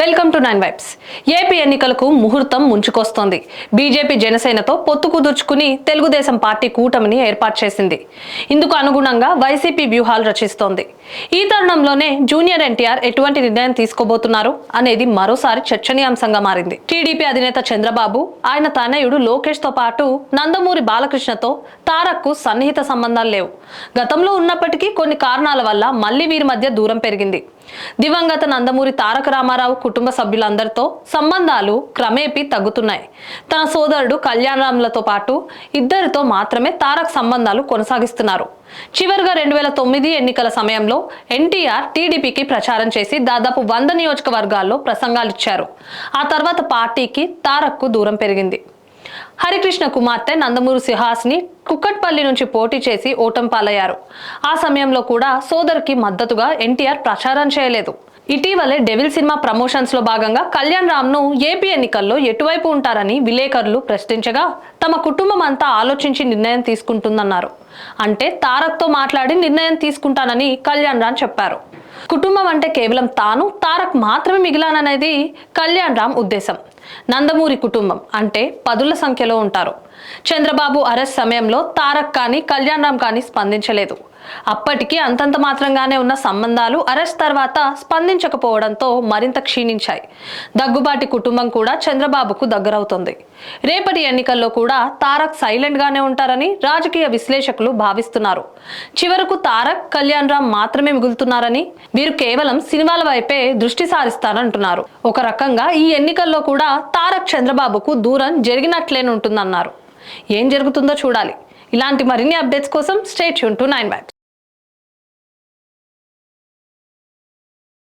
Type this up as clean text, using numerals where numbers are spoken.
Welcome to 9 vibes. AP ఎన్నికలకు ముహూర్తం ముంచుకొస్తోంది. BJP జనసేనతో పొత్తు కుదుర్చుకుని తెలుగుదేశం పార్టీ కూటమిని ఏర్పాటు చేసింది. ఇందుకు అనుగుణంగా వైసీపీ వ్యూహాలు రచిస్తోంది. ఈ తరుణంలోనే జూనియర్ ఎన్టీఆర్ ఎటువంటి నిర్ణయం తీసుకోబోతున్నారు అనేది మరోసారి చర్చనీయాంశంగా మారింది. టీడీపీ అధినేత చంద్రబాబు, ఆయన తనయుడు లోకేష్ తో పాటు నందమూరి బాలకృష్ణతో తారక్కు సన్నిహిత సంబంధాలు లేవు. గతంలో ఉన్నప్పటికీ కొన్ని కారణాల వల్ల మళ్లీ వీరి మధ్య దూరం పెరిగింది. దివంగత నందమూరి తారక రామారావు కుటుంబ సభ్యులందరితో సంబంధాలు క్రమేపీ తగ్గుతున్నాయి. తన సోదరుడు కళ్యాణ్ రామ్లతో పాటు ఇద్దరితో మాత్రమే తారక్ సంబంధాలు కొనసాగిస్తున్నారు. చివరిగా 2009 ఎన్నికల సమయంలో ఎన్టీఆర్ టీడీపీకి ప్రచారం చేసి దాదాపు 100 నియోజకవర్గాల్లో ప్రసంగాలిచ్చారు. ఆ తర్వాత పార్టీకి తారక్కు దూరం పెరిగింది. హరికృష్ణ కుమార్తె నందమూరి సుహాసిని కుక్కట్పల్లి నుంచి పోటీ చేసి ఓటమి పాలయ్యారు. ఆ సమయంలో కూడా సోదరికి మద్దతుగా ఎన్టీఆర్ ప్రచారం చేయలేదు. ఇటీవలే డెవిల్ సినిమా ప్రమోషన్స్ లో భాగంగా కళ్యాణ్ రామ్ ను ఏపీ ఎన్నికల్లో ఎటువైపు ఉంటారని విలేకరులు ప్రశ్నించగా తమ కుటుంబం అంతా ఆలోచించి నిర్ణయం తీసుకుంటుందన్నారు. అంటే తారక్ తో మాట్లాడి నిర్ణయం తీసుకుంటానని కళ్యాణ్ రామ్ చెప్పారు. కుటుంబం అంటే కేవలం తాను, తారక్ మాత్రమే మిగిలాననేది కళ్యాణ్ రామ్ ఉద్దేశం. నందమూరి కుటుంబం అంటే పదుల సంఖ్యలో ఉంటారు. చంద్రబాబు అరెస్ట్ సమయంలో తారక్ కానీ కళ్యాణ్ రామ్ కానీ స్పందించలేదు. అప్పటికి అంతంత మాత్రంగానే ఉన్న సంబంధాలు అరెస్ట్ తర్వాత స్పందించకపోవడంతో మరింత క్షీణించాయి. దగ్గుబాటి కుటుంబం కూడా చంద్రబాబుకు దగ్గరవుతుంది. రేపటి ఎన్నికల్లో కూడా తారక్ సైలెంట్ గానే ఉంటారని రాజకీయ విశ్లేషకులు భావిస్తున్నారు. చివరకు తారక్, కళ్యాణ్ రామ్ మాత్రమే మిగులుతున్నారని, వీరు కేవలం సినిమాల వైపే దృష్టి సారిస్తారంటున్నారు. ఒక రకంగా ఈ ఎన్నికల్లో కూడా తారక్ చంద్రబాబుకు దూరం జరిగినట్లేనుంటుందన్నారు. ఏం జరుగుతుందో చూడాలి. ఇలాంటి మరిన్ని అప్డేట్స్ కోసం స్టే ట్యూన్ టు 9 వైబ్స్.